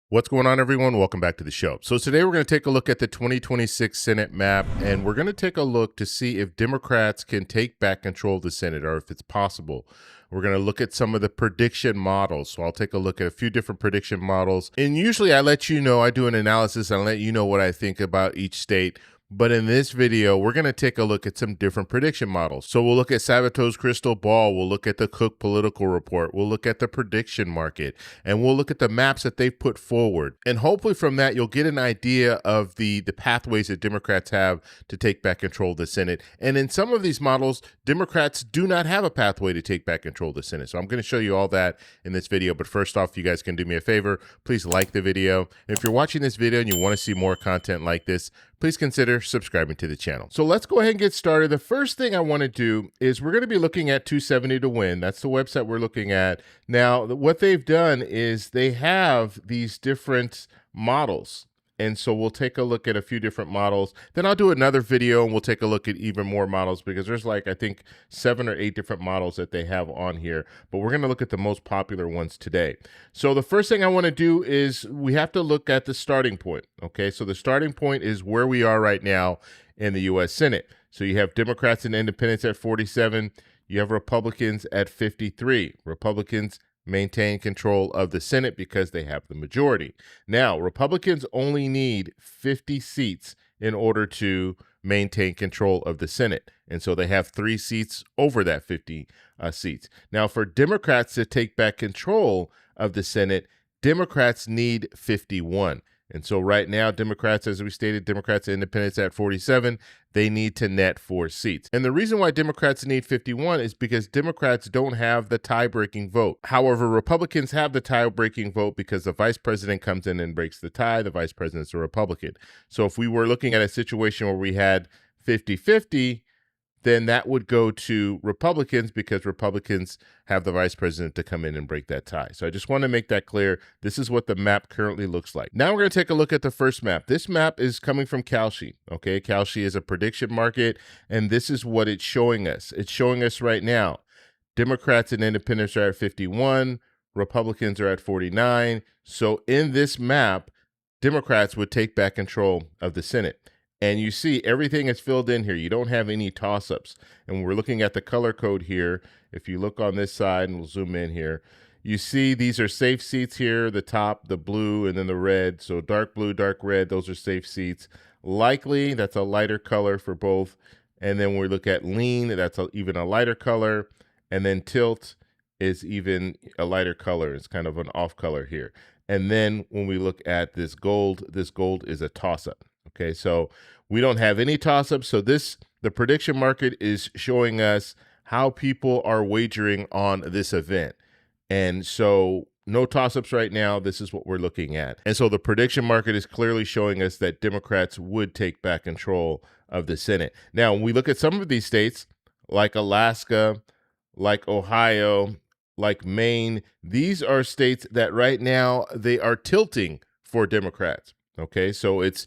What's going on, everyone? Welcome back to the show. So today we're going to take a look at the 2026 Senate map, and we're going to take a look to see if Democrats can take back control of the Senate or if it's possible. We're going to look at some of the prediction models. So I'll take a look at a few different prediction models. And usually I let you know, I do an analysis and I let you know what I think about each state. But in this video, we're going to take a look at some different prediction models. So we'll look at Sabato's crystal ball. We'll look at the Cook political report. We'll look at the prediction market, and we'll look at the maps that they've put forward. And hopefully from that, you'll get an idea of the pathways that Democrats have to take back control of the Senate. And in some of these models, Democrats do not have a pathway to take back control of the Senate. So I'm going to show you all that in this video. But first off, you guys can do me a favor. Please like the video. And if you're watching this video and you want to see more content like this, please consider subscribing to the channel. So let's go ahead and get started. The first thing I want to do is we're going to be looking at 270 to win. That's the website we're looking at. Now, what they've done is they have these different models. And so we'll take a look at a few different models. Then I'll do another video and we'll take a look at even more models because there's like, I think 7 or 8 different models that they have on here, but we're going to look at the most popular ones today. So the first thing I want to do is we have to look at the starting point. Okay. So the starting point is where we are right now in the U.S. Senate. So you have Democrats and independents at 47. You have Republicans at 53. Republicans maintain control of the Senate because they have the majority. Now, Republicans only need 50 seats in order to maintain control of the Senate. And so they have 3 seats over that 50 seats. Now, for Democrats to take back control of the Senate, Democrats need 51. And so right now, Democrats, as we stated, Democrats and independents at 47, they need to net 4 seats. And the reason why Democrats need 51 is because Democrats don't have the tie-breaking vote. However, Republicans have the tie-breaking vote because the vice president comes in and breaks the tie. The vice president's a Republican. So if we were looking at a situation where we had 50-50, then that would go to Republicans because Republicans have the vice president to come in and break that tie. So I just want to make that clear. This is what the map currently looks like. Now we're going to take a look at the first map. This map is coming from Kalshi. Okay, Kalshi is a prediction market, and this is what it's showing us. It's showing us right now, Democrats and independents are at 51, Republicans are at 49. So in this map, Democrats would take back control of the Senate. And you see everything is filled in here. You don't have any toss-ups. And we're looking at the color code here. If you look on this side, and we'll zoom in here, you see these are safe seats here, the top, the blue, and then the red. So dark blue, dark red, those are safe seats. Likely, that's a lighter color for both. And then when we look at lean, that's even a lighter color. And then tilt is even a lighter color. It's kind of an off color here. And then when we look at this gold is a toss-up. Okay, so we don't have any toss-ups. So the prediction market is showing us how people are wagering on this event. And so no toss-ups right now. This is what we're looking at. And so the prediction market is clearly showing us that Democrats would take back control of the Senate. Now, when we look at some of these states, like Alaska, like Ohio, like Maine, these are states that right now they are tilting for Democrats. Okay, so it's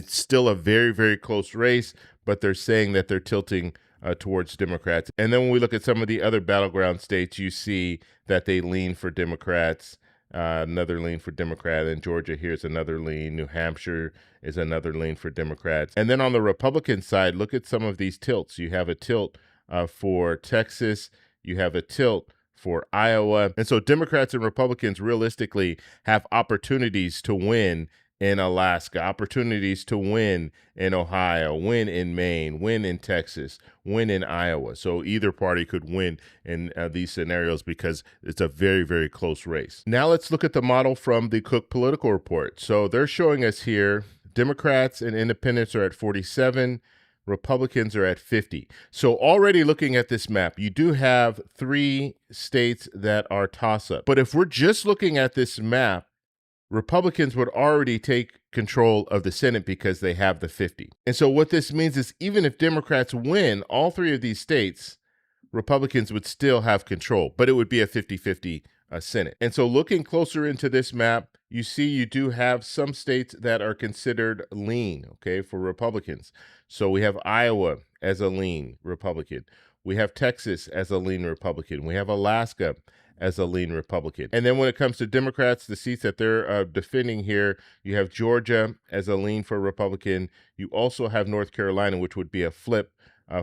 still a very, very close race, but they're saying that they're tilting towards Democrats. And then when we look at some of the other battleground states, you see that they lean for Democrats, another lean for Democrat. And Georgia, here's another lean. New Hampshire is another lean for Democrats. And then on the Republican side, look at some of these tilts. You have a tilt for Texas. You have a tilt for Iowa. And so Democrats and Republicans realistically have opportunities to win in Alaska, opportunities to win in Ohio, win in Maine, win in Texas, win in Iowa. So either party could win in these scenarios because it's a very, very close race. Now let's look at the model from the Cook political report. So they're showing us here, Democrats and independents are at 47, Republicans are at 50. So already looking at this map, you do have 3 states that are toss-up. But if we're just looking at this map, Republicans would already take control of the Senate because they have the 50. And so what this means is even if Democrats win all 3 of these states, Republicans would still have control, but it would be a 50-50 Senate. And so looking closer into this map, you see you do have some states that are considered lean, okay, for Republicans. So we have Iowa as a lean Republican. We have Texas as a lean Republican. We have Alaska as a lean Republican. And then when it comes to Democrats, the seats that they're defending here, you have Georgia as a lean for Republican. You also have North Carolina, which would be a flip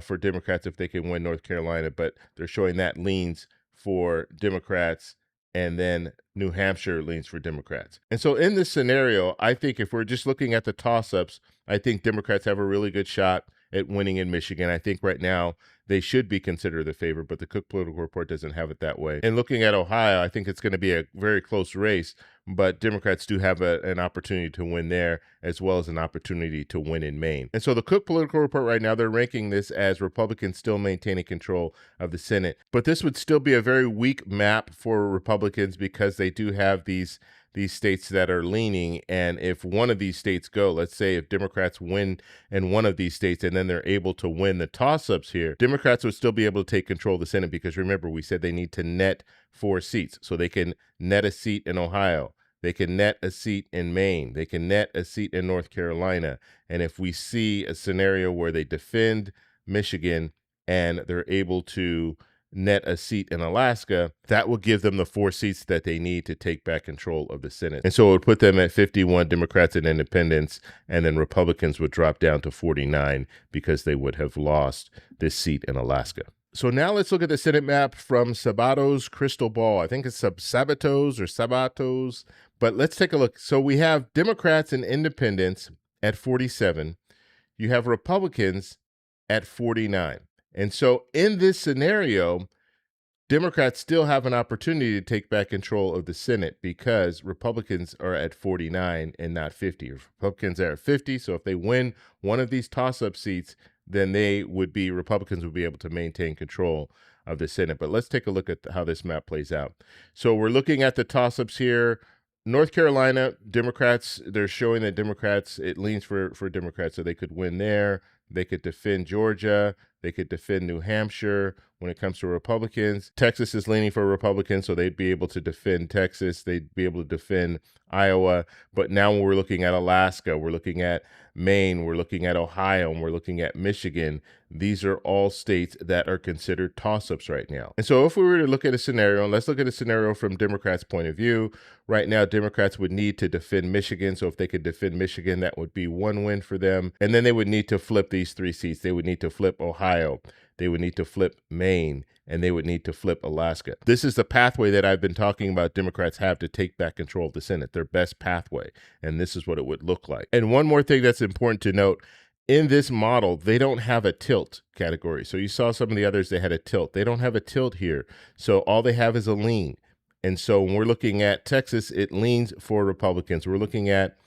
for Democrats if they can win North Carolina, but they're showing that leans for Democrats, and then New Hampshire leans for Democrats. And so in this scenario, I think if we're just looking at the toss-ups, I think Democrats have a really good shot at winning in Michigan. I think right now they should be considered the favorite, but the Cook Political Report doesn't have it that way. And looking at Ohio, I think it's going to be a very close race, but Democrats do have an opportunity to win there, as well as an opportunity to win in Maine. And so the Cook Political Report right now, they're ranking this as Republicans still maintaining control of the Senate. But this would still be a very weak map for Republicans because they do have these states that are leaning, and if one of these states go, let's say if Democrats win in one of these states and then they're able to win the toss-ups here, Democrats would still be able to take control of the Senate because remember, we said they need to net 4 seats. So they can net a seat in Ohio, they can net a seat in Maine, they can net a seat in North Carolina. And if we see a scenario where they defend Michigan and they're able to net a seat in Alaska, that will give them the 4 seats that they need to take back control of the Senate. And so it would put them at 51 Democrats and independents, and then Republicans would drop down to 49 because they would have lost this seat in Alaska. So now let's look at the Senate map from Sabato's crystal ball. I think it's Sabato's, but let's take a look. So we have Democrats and independents at 47. You have Republicans at 49. And so in this scenario, Democrats still have an opportunity to take back control of the Senate because Republicans are at 49 and not 50. Republicans are at 50, so if they win one of these toss-up seats, then Republicans would be able to maintain control of the Senate. But let's take a look at how this map plays out. So we're looking at the toss-ups here. North Carolina, Democrats, they're showing that Democrats, it leans for Democrats, so they could win there. They could defend Georgia. They could defend New Hampshire. When it comes to Republicans, Texas is leaning for Republicans, so they'd be able to defend Texas. They'd be able to defend Iowa. But now when we're looking at Alaska, we're looking at Maine, we're looking at Ohio, and we're looking at Michigan. These are all states that are considered toss-ups right now. And so if we were to look at a scenario, and let's look at a scenario from Democrats' point of view, right now Democrats would need to defend Michigan. So if they could defend Michigan, that would be 1 win for them. And then they would need to flip these 3 seats. They would need to flip Ohio. They would need to flip Maine, and they would need to flip Alaska. This is the pathway that I've been talking about Democrats have to take back control of the Senate, their best pathway, and this is what it would look like. And one more thing that's important to note, in this model, they don't have a tilt category. So you saw some of the others, they had a tilt. They don't have a tilt here, so all they have is a lean. And so when we're looking at Texas, it leans for Republicans. We're looking at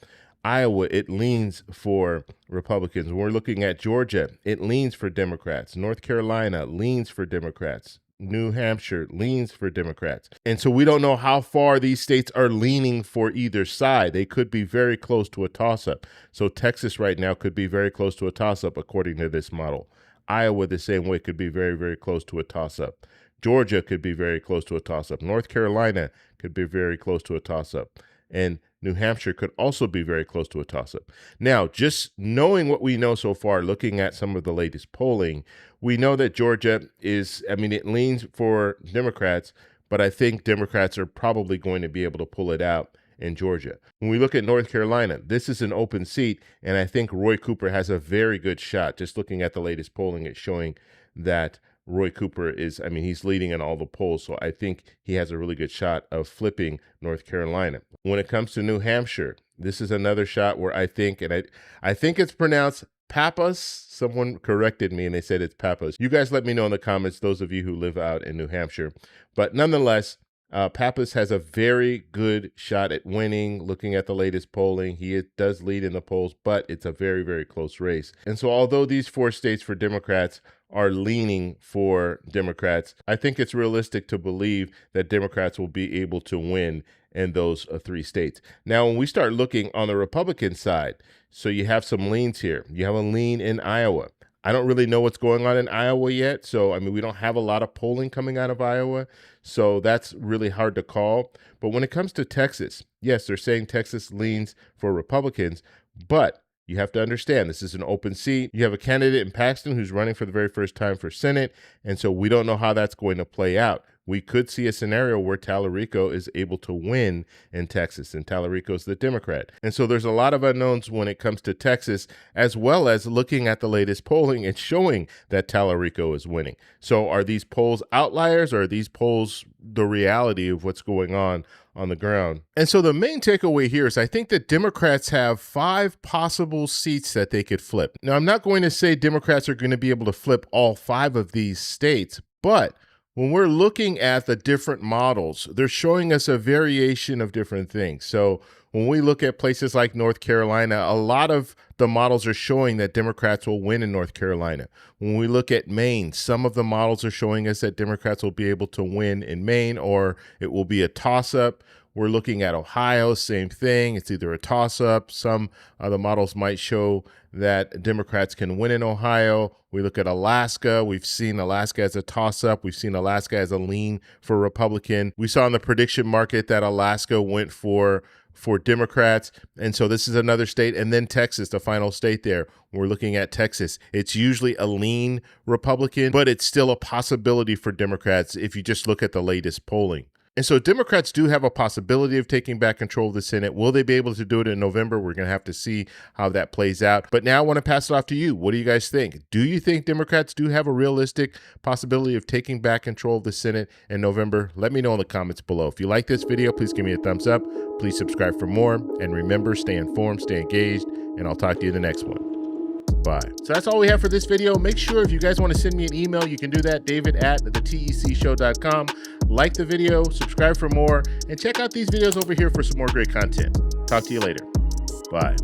Iowa, it leans for Republicans. When we're looking at Georgia, it leans for Democrats. North Carolina leans for Democrats. New Hampshire leans for Democrats. And so we don't know how far these states are leaning for either side. They could be very close to a toss-up. So Texas right now could be very close to a toss-up according to this model. Iowa the same way could be very, very close to a toss-up. Georgia could be very close to a toss-up. North Carolina could be very close to a toss-up. And New Hampshire could also be very close to a toss-up. Now, just knowing what we know so far, looking at some of the latest polling, we know that Georgia it leans for Democrats, but I think Democrats are probably going to be able to pull it out in Georgia. When we look at North Carolina, this is an open seat, and I think Roy Cooper has a very good shot. Just looking at the latest polling, it's showing that Roy Cooper he's leading in all the polls, so I think he has a really good shot of flipping North Carolina. When it comes to New Hampshire, this is another shot where I think it's pronounced Pappas. Someone corrected me and they said it's Pappas. You guys let me know in the comments, those of you who live out in New Hampshire. But nonetheless, Pappas has a very good shot at winning. Looking at the latest polling, he does lead in the polls, but it's a very, very close race. And so although these 4 states for Democrats are leaning for Democrats, I think it's realistic to believe that Democrats will be able to win in those 3 states. Now, when we start looking on the Republican side, so you have some leans here. You have a lean in Iowa. I don't really know what's going on in Iowa yet. So, we don't have a lot of polling coming out of Iowa. So that's really hard to call. But when it comes to Texas, yes, they're saying Texas leans for Republicans, but you have to understand this is an open seat. You have a candidate in Paxton who's running for the very first time for Senate. And so we don't know how that's going to play out. we could see a scenario where Tallarico is able to win in Texas, and Tallarico is the Democrat. And so there's a lot of unknowns when it comes to Texas, as well as looking at the latest polling and showing that Tallarico is winning. So are these polls outliers, or are these polls the reality of what's going on the ground? And so the main takeaway here is I think that Democrats have 5 possible seats that they could flip. Now, I'm not going to say Democrats are going to be able to flip all 5 of these states, but when we're looking at the different models, they're showing us a variation of different things. So when we look at places like North Carolina, a lot of the models are showing that Democrats will win in North Carolina. When we look at Maine, some of the models are showing us that Democrats will be able to win in Maine, or it will be a toss-up. We're looking at Ohio, same thing. It's either a toss-up. Some of the models might show that Democrats can win in Ohio. We look at Alaska. We've seen Alaska as a toss-up. We've seen Alaska as a lean for Republican. We saw in the prediction market that Alaska went for Democrats. And so this is another state. And then Texas, the final state there. We're looking at Texas. It's usually a lean Republican, but it's still a possibility for Democrats if you just look at the latest polling. And so Democrats do have a possibility of taking back control of the Senate. Will they be able to do it in November? We're going to have to see how that plays out. But now I want to pass it off to you. What do you guys think? Do you think Democrats do have a realistic possibility of taking back control of the Senate in November? Let me know in the comments below. If you like this video, please give me a thumbs up. Please subscribe for more. And remember, stay informed, stay engaged, and I'll talk to you in the next one. Bye. So that's all we have for this video. Make sure if you guys want to send me an email, you can do that, david@thetecshow.com. Like the video, subscribe for more, and check out these videos over here for some more great content. Talk to you later. Bye.